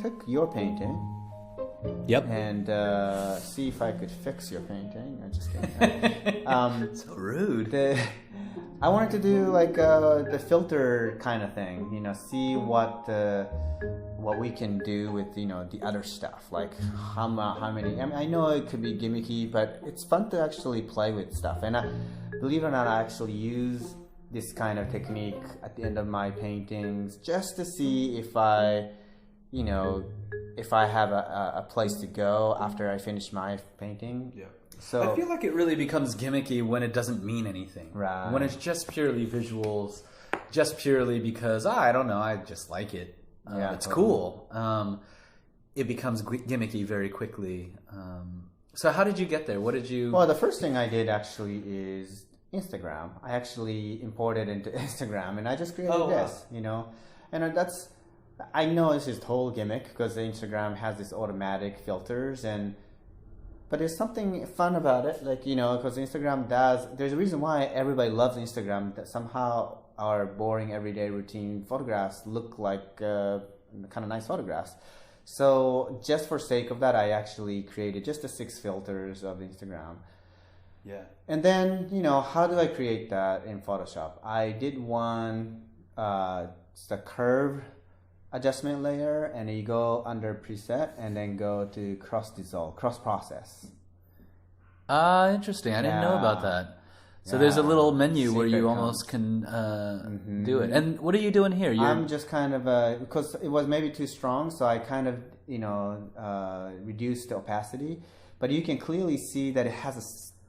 took your painting. Yep. And see if I could fix your painting. I'm just kidding. So rude. I wanted to do like the filter kind of thing. See what we can do with the other stuff. Like how many. I mean, I know it could be gimmicky, but it's fun to actually play with stuff. And believe it or not, I actually use this kind of technique at the end of my paintings just to see if I have a place to go after I finish my painting. Yeah. So I feel like it really becomes gimmicky when it doesn't mean anything. Right. When it's just purely visuals, just purely because, I don't know, I just like it. It's totally cool. It becomes gimmicky very quickly. So how did you get there? What did you... Well, the first thing I did actually is Instagram. I actually imported into Instagram and I just created this, And that's... I know this is total gimmick because Instagram has this automatic filters but there's something fun about it, like, because Instagram there's a reason why everybody loves Instagram, that somehow our boring everyday routine photographs look like kind of nice photographs. So just for sake of that, I actually created just the 6 filters of Instagram. Yeah. And then, how do I create that in Photoshop? I did one, it's the curve adjustment layer, and you go under preset and then go to cross process. Interesting. I didn't know about that. So there's a little menu where you almost can do it. And what are you doing here? I'm just kind of because it was maybe too strong, so I kind of reduced the opacity, but you can clearly see that it has a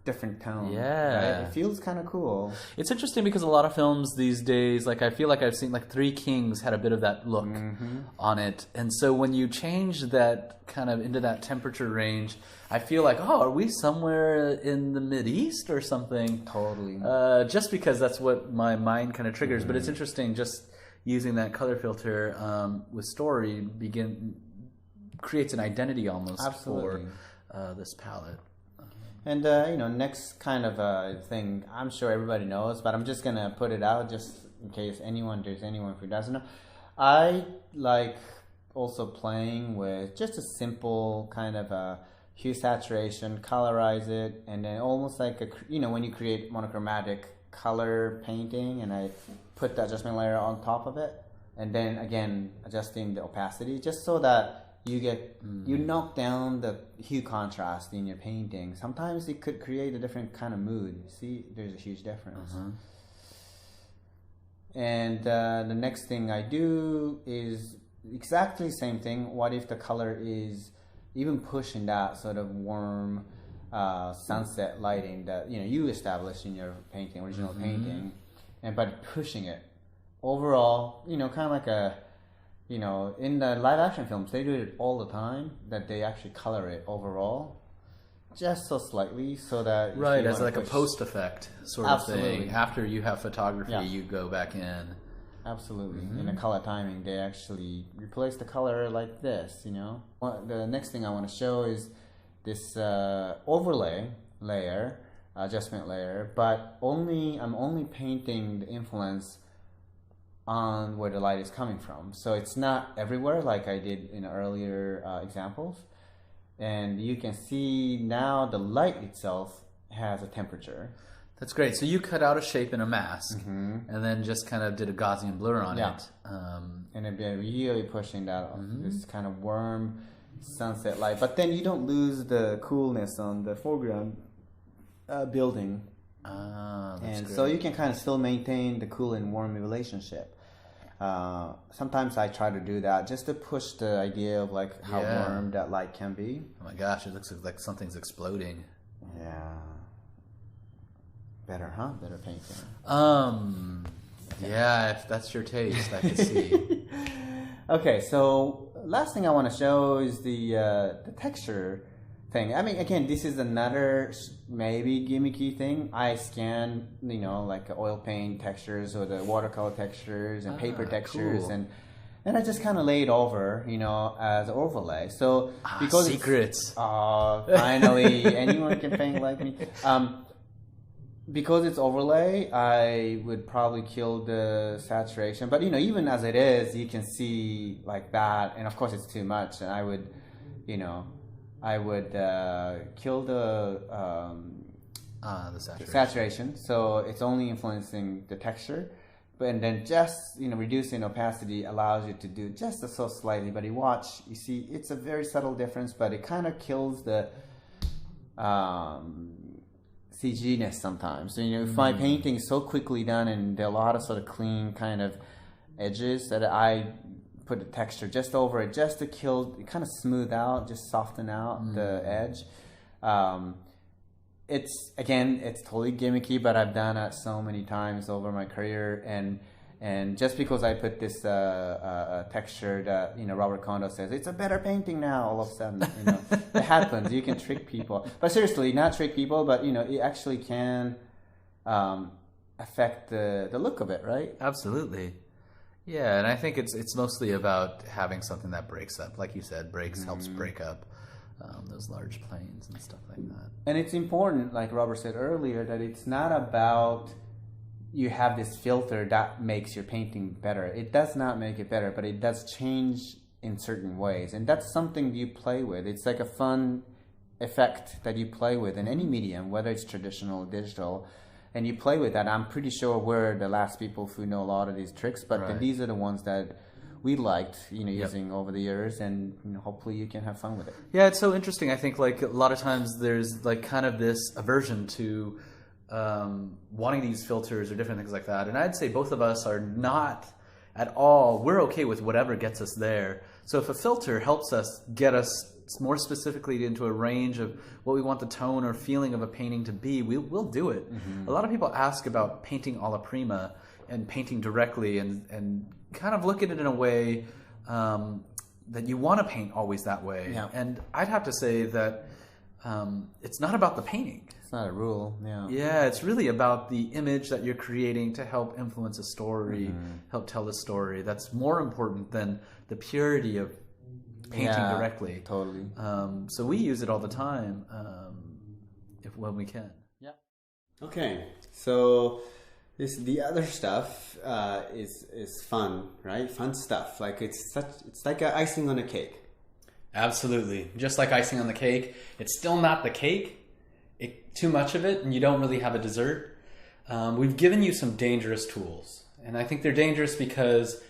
different tone. Yeah. Right? It feels kind of cool. It's interesting because a lot of films these days, like I feel like I've seen like Three Kings had a bit of that look on it. And so when you change that kind of into that temperature range, I feel like, are we somewhere in the Mideast or something? Totally. Just because that's what my mind kind of triggers. But it's interesting just using that color filter with story creates an identity almost for this palette. And, next kind of thing, I'm sure everybody knows, but I'm just going to put it out just in case there's anyone who doesn't know. I like also playing with just a simple kind of hue saturation, colorize it, and then almost like, when you create monochromatic color painting, and I put the adjustment layer on top of it, and then again, adjusting the opacity, just so that you knock down the hue contrast in your painting. Sometimes it could create a different kind of mood. See, there's a huge difference. And the next thing I do is exactly the same thing. What if the color is even pushing that sort of warm sunset lighting that you established in your painting, original painting, but pushing it overall, kind of like in the live action films, they do it all the time, that they actually color it overall, just so slightly, so that... Right, as like a post effect sort of thing. After you have photography, you go back in. Absolutely. In the color timing, they actually replace the color like this, The next thing I want to show is this overlay layer, adjustment layer, but I'm only painting the influence on where the light is coming from. So it's not everywhere like I did in earlier examples. And you can see now the light itself has a temperature. That's great. So you cut out a shape in a mask and then just kind of did a Gaussian blur on it. And it'd be really pushing that this kind of warm sunset light. But then you don't lose the coolness on the foreground building. And so you can kind of still maintain the cool and warm relationship. Sometimes I try to do that just to push the idea of like how warm that light can be. Oh my gosh, it looks like something's exploding. Yeah. Better, huh? Better painting. Yeah, if that's your taste, I can see. Okay, so last thing I want to show is the texture thing. I mean, again, this is another maybe gimmicky thing. I scan, like oil paint textures or the watercolor textures and paper textures, cool. and I just kind of lay it over, as an overlay. So because secrets. Finally, anyone can paint like me. because it's overlay, I would probably kill the saturation. But even as it is, you can see like that, and of course it's too much. And I would kill the saturation, so it's only influencing the texture. And then just reducing opacity allows you to do just so slightly. But you see, it's a very subtle difference, but it kind of kills the CG-ness sometimes. So, if my painting is so quickly done and there are a lot of sort of clean kind of edges that I put the texture just over it just to kind of smooth out, just soften out the edge. It's totally gimmicky, but I've done it so many times over my career, and just because I put this texture that Robert Kondo says it's a better painting now, all of a sudden it happens. You can trick people, but seriously, not trick people, but it actually can affect the look of it, right? Absolutely, yeah. And I think it's mostly about having something that breaks up, like you said, helps break up those large planes and stuff like that. And it's important, like Robert said earlier, that it's not about you have this filter that makes your painting better. It does not make it better, but it does change in certain ways. And that's something you play with. It's like a fun effect that you play with in any medium, whether it's traditional or digital. And you play with that. I'm pretty sure we're the last people who know a lot of these tricks, but these are the ones that we liked, using over the years, and hopefully you can have fun with it. Yeah, it's so interesting. I think like a lot of times there's like kind of this aversion to wanting to use filters or different things like that. And I'd say both of us are not at all. We're okay with whatever gets us there. So if a filter helps us get us more specifically into a range of what we want the tone or feeling of a painting to be, we'll do it. A lot of people ask about painting alla prima and painting directly, and kind of look at it in a way that you want to paint always that way. Yeah. And I'd have to say that it's not about the painting. It's not a rule. Yeah, it's really about the image that you're creating to help influence a story, help tell the story. That's more important than the purity of painting directly. Totally. So we use it all the time, when we can. Yeah. Okay, so the other stuff is fun, right? Fun stuff. Like it's like an icing on a cake. Absolutely, just like icing on the cake. It's still not the cake. Too much of it, and you don't really have a dessert. We've given you some dangerous tools, and I think they're dangerous because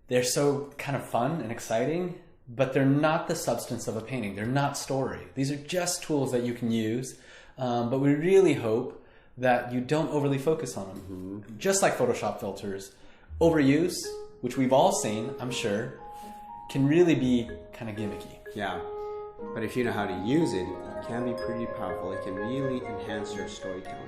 they're so kind of fun and exciting, but they're not the substance of a painting. They're not story. These are just tools that you can use, but we really hope that you don't overly focus on them. Just like Photoshop filters, overuse, which we've all seen, I'm sure, can really be kind of gimmicky. Yeah, but if you know how to use it, it can be pretty powerful. It can really enhance your storytelling.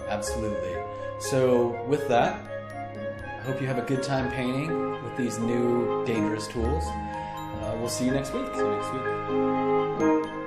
Absolutely. So with that, I hope you have a good time painting with these new dangerous tools. We'll see you next week. See you next week.